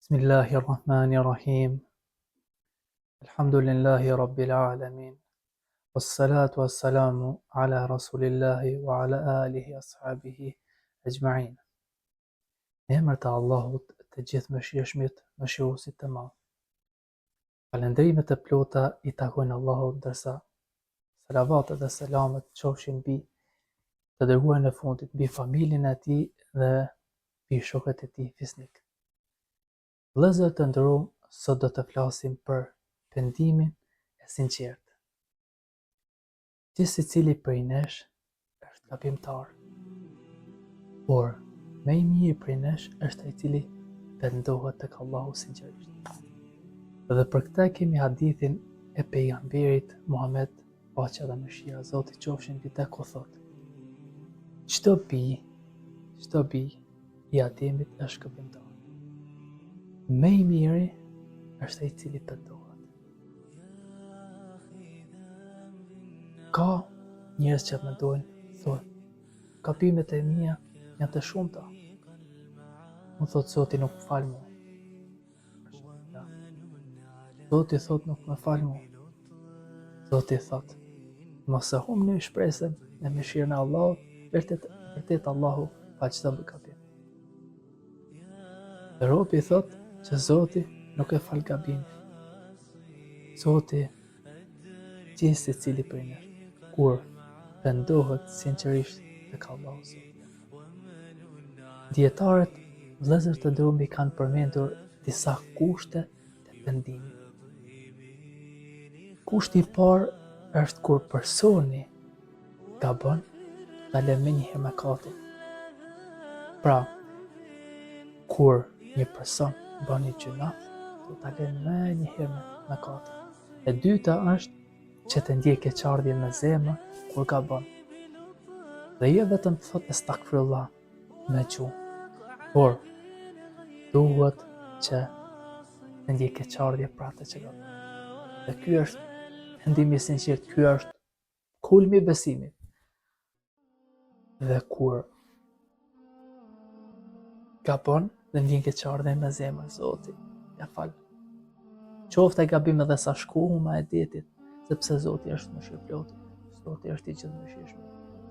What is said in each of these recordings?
Bismillahirrahmanirrahim. Alhamdulillahi rabbil alamin. Wassalatu wassalamu ala rasulillahi wa ala alihi ashabihi ajma'in. Në emër të Allahut, të gjithë mëshirshmit, mëshiruesit të madh. Falënderimet e plota i takojnë Allahut, ndërsa salavatet dhe selamet qofshin mbi të dërguarin e fundit, mbi familjen e tij dhe mbi shokët e tij fisnik. Vëllezër të nderuar, sot do të flasim për pendimin e sinqertë. Gjithë secili prej nesh është gabimtar, por më i miri prej nesh është ai i cili pendohet tek Allahu sinqerisht. Dhe për këtë kemi hadithin e pejgamberit Muhammed, paqja dhe mëshira e Zotit qofshin mbi të, ku thotë: Çdo bi i Ademit është gabimtar. Më i miri është ai i cili pendohet. Ka njerëz që mendojnë, thonë, gabimet e mia janë të shumta. Më thotë Zoti nuk më fal mua. Zoti thotë nuk më fal mua. Zoti thotë, mos e humni shpresën në mëshirën e Allahut, vërtet Allahu fal çdo gabim. Dhe robi thotë që Zoti nuk e fal gabimin. Zoti gjithë secili prej nesh, kur pendohet sinqerisht tek Allahu Zoti. Dietarët, vëllezër të nderuar, kanë përmendur disa kushte të pendimit. Kushti i parë është kur personi gabon, ta lë menjëherë mëkatin. Pra, kur një person bën një gjuna, do ta lë menjëherë mëkatin. E dyta është që të ndjej keqardhje në zemër kur gabon. Dhe jo vetëm të thotë astaghfirullah me gjuhë, por duhet që të ndjej keqardhje për atë që gabon. Dhe ky është pendimi i sinqert, ky është kulmi i besimit. Dhe kur gabon dhe ndjen keqardhje në zemër, Zoti ja fal. Qoftë ai gabim edhe sa shkuma e detit, sepse Zoti është mëshirëplot, Zoti është i gjithë mëshirshëm,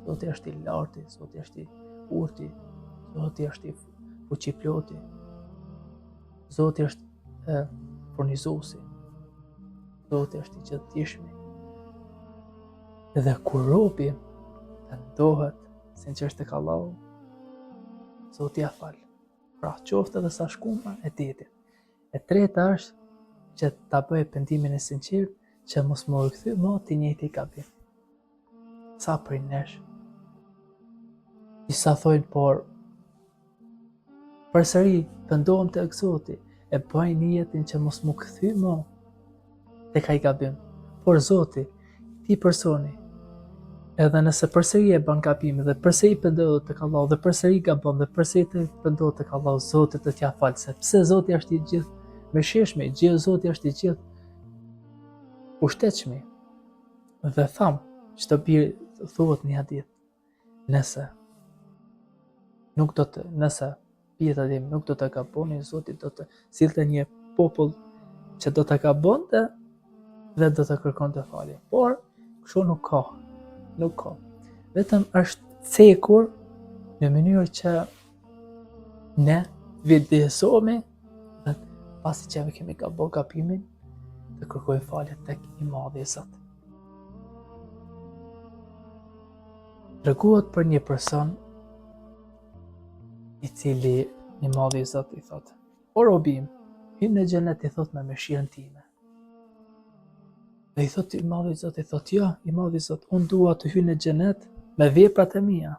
Zoti është i lartë, Zoti është i urtë, Zoti është i fuqiploti, Zoti është furnizuesi, Zoti është i gjithë dishmi. Dhe kur robi pendohet sinqerisht tek Allahu, Zoti ja fal. Pra, qoftë edhe sa shkuma e detit. E treta është që ta bëj pendimin e sinqert, që mos më rikthy më të njëjti gabim. Sa prej nesh, disa thojnë, por përsëri pendohem tek Zoti, e bëj niyetin që mos më kthy më tek ai gabim. Por Zoti, ti personi, edhe nëse përsëri e bën gabimin dhe përsëri pendohet tek Allahu dhe përsëri gabon dhe përsëri pendohet tek Allahu, Zoti do t'ia fal, sepse Zoti është i gjithë mëshirshëm, Zoti është i gjithë pushtetshëm. Dhe tham, çdo bir thuhet në hadith, nëse bijët e Ademit nuk do të gabonin, Zoti do të sillte një popull që do të gabonte dhe do të kërkonte falje. Por kështu nuk ka. Vetëm është cekur në mënyrë që ne vjedësohemi dhe pasi që kemi gabon gabimin, të kërkojmë falje tek i Madhi i Zot. Treguohet për një person i cili i Madhi i Zot i thotë: O robim, hyn në xhenet, i thotë, me mëshirën time. Dhe i thotë i Madhi i Zot, i thotë: Jo, i Madhi i Zot, unë dua të hyj në xhenet me veprat e mia.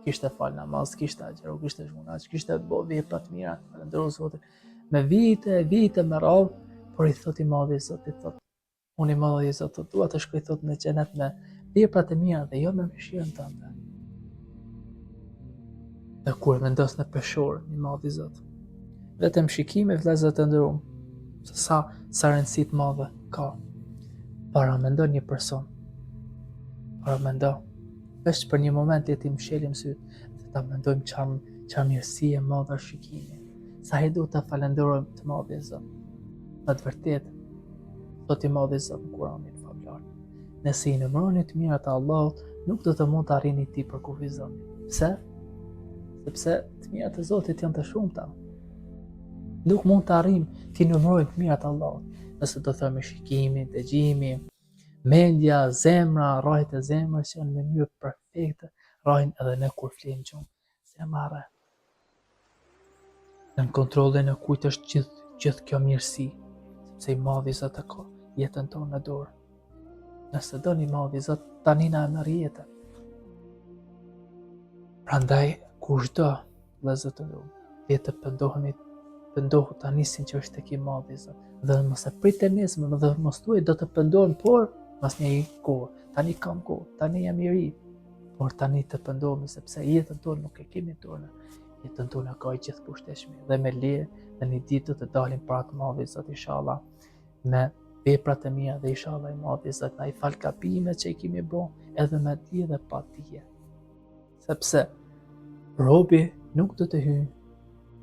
Kishte fal namaz, kishte agjëru, kishte zhmunat, kishte bo vepra të mira, falënderoj Zotin, me vite me radhë, por i thotë i Madhi i Zot, i thotë: unë i Madhi i Zot dua të shkoj thotë në xhenet me veprat e mia dhe jo me mëshirën tënde. Dhe kur vendos në peshor i Madhi i Zot, vetëm shikimi, vëllezër të nderuar, se sa rëndësi të madhe ka. Para mendon një person, veç për një moment le ti mshelim syt, dhe ta mendojmë çfarë mirësi e madhe është shikimi, Sa herë duhet ta falenderojmë të Madhin Zot. Në të vërtetë, thot i Madhi Zot në Kur'anin famlar. Nëse i numëroni të mirat e Allahut, nuk do të mund të arrini ti për kufizoni. Pse? Sepse të mirat e Zotit janë të shumta. Nuk mund të arrim ti numërojmë të mirat e Allahut. Nëse do thëmë shikimi, dëgjimi, mendja, zemra, rrahjet e zemrës janë në mënyrë perfekte, rrahin edhe ne kur flim gjumë. Zemra në kontrollin e kujt është gjithë kjo mirësi, sepse i Madhi Zot e ka jetën tonë në dorë. Nëse doni i Madhi Zot, tani na e merr jetën. Prandaj kushdo vëllezër të nderuar, le të pendohu tani sinqerisht tek i Madhi Zot. Dhe mos e pritë nesër, dhe mos thuaj do të pendohem, por mas një kohë. Tani kam kohë, tani jam i ri. Por tani të pendohemi sepse jetën tonë nuk e kemi tonë. Jetën tonë ka i gjithë pushteshme dhe me leje dhe një ditë do të dalim para të Madhit Zot inshallah me veprat e mira dhe inshallah i Madhi Zot na i fal gabimet që i kemi bërë edhe me dije dhe pa dije. Sepse robi nuk do të hyjë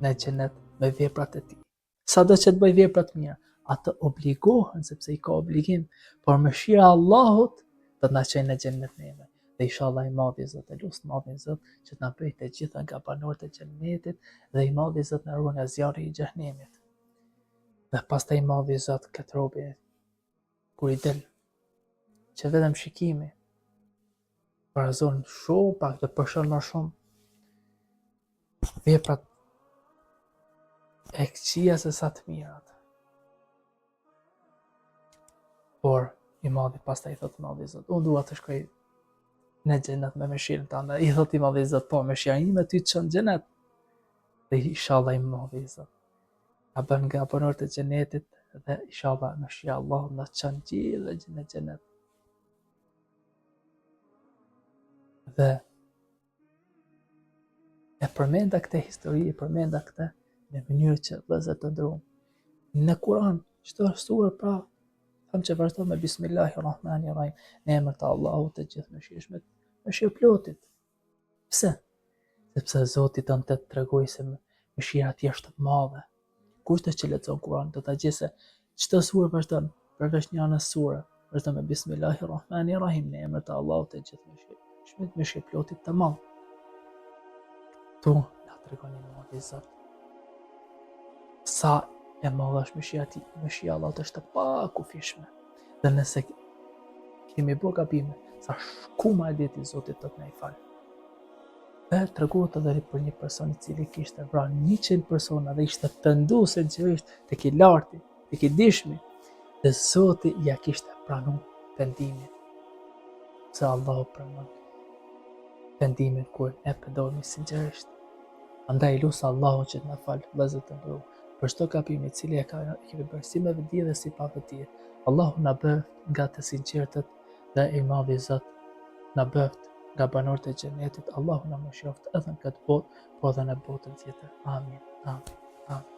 në xhenet me veprat e tij. Sado që të bëj vepra të mira, atë obligohen sepse i ka obligim, por mëshira e Allahut do të na çojë në xhenet neve. Dhe inshallah i Madhi Zot e lut Madhin Zot që të na bëjë të gjitha nga banorët e xhenetit dhe i Madhi Zot na ruaj nga zjarri i xhenemit. Dhe pastaj i Madhi Zot këtë robi kur i del që vetëm shikimi parazon shumë pak të përshon më shumë veprat e këqija se sa të mirat. Por i Madhi pastaj i thot Madhi Zot, unë dua të shkoj në xhenet me mëshirën tënde. I thot i Madhi Zot, po mëshira ime ty të çon në xhenet. Dhe inshallah i Madhi Zot a bën nga banorët e xhenetit dhe inshallah mëshira Allahut na çon gjithë në xhenet. Dhe e përmenda këtë histori, e përmenda këtë në mënyrë që vëllezër të nderuar. Në Kur'an çdo surë pra tham që vazhdon me Bismillahirrahmanirrahim, në emër të Allahut të gjithëmëshirshmit, mëshirëplotit. Pse? Sepse Zoti tonë të tregoj se mëshira e tij është e madhe. Kushdo që lexon Kur'an do ta gjejë se çdo surë vazhdon përveç një anës sure, vazhdon me Bismillahirrahmanirrahim, në emër të Allahut të gjithëmëshirshmit, mëshirëplotit të madh. Tu na tregon i Madhi Zot sa e madhe është mëshira e tij. Mëshira e Allahut është e pakufishme. Dhe nëse kemi bërë gabime, sa shkuma e ditë i Zotit do të na i falë. Dhe treguohet edhe për një person i cili kishte vrarë 100 persona dhe ishte penduar sinqerisht tek i larti, tek i dishmi, dhe Zoti ja kishte pranuar pendimin. Se Allahu pranon pendimin kur ne pendohemi sinqerisht. Andaj lutem Allahun që të na falë vëllezër të nderuar për çdo gabim i cili e kemi bërë si me vëdije dhe si pa vëdije. Allahu na bëft nga të sinqertët dhe i Madhi Zot na bëft nga banorët e xhenetit. Allahu na mëshiroft edhe në këtë botë, por edhe në botën tjetër. Amin. Amin. Amin.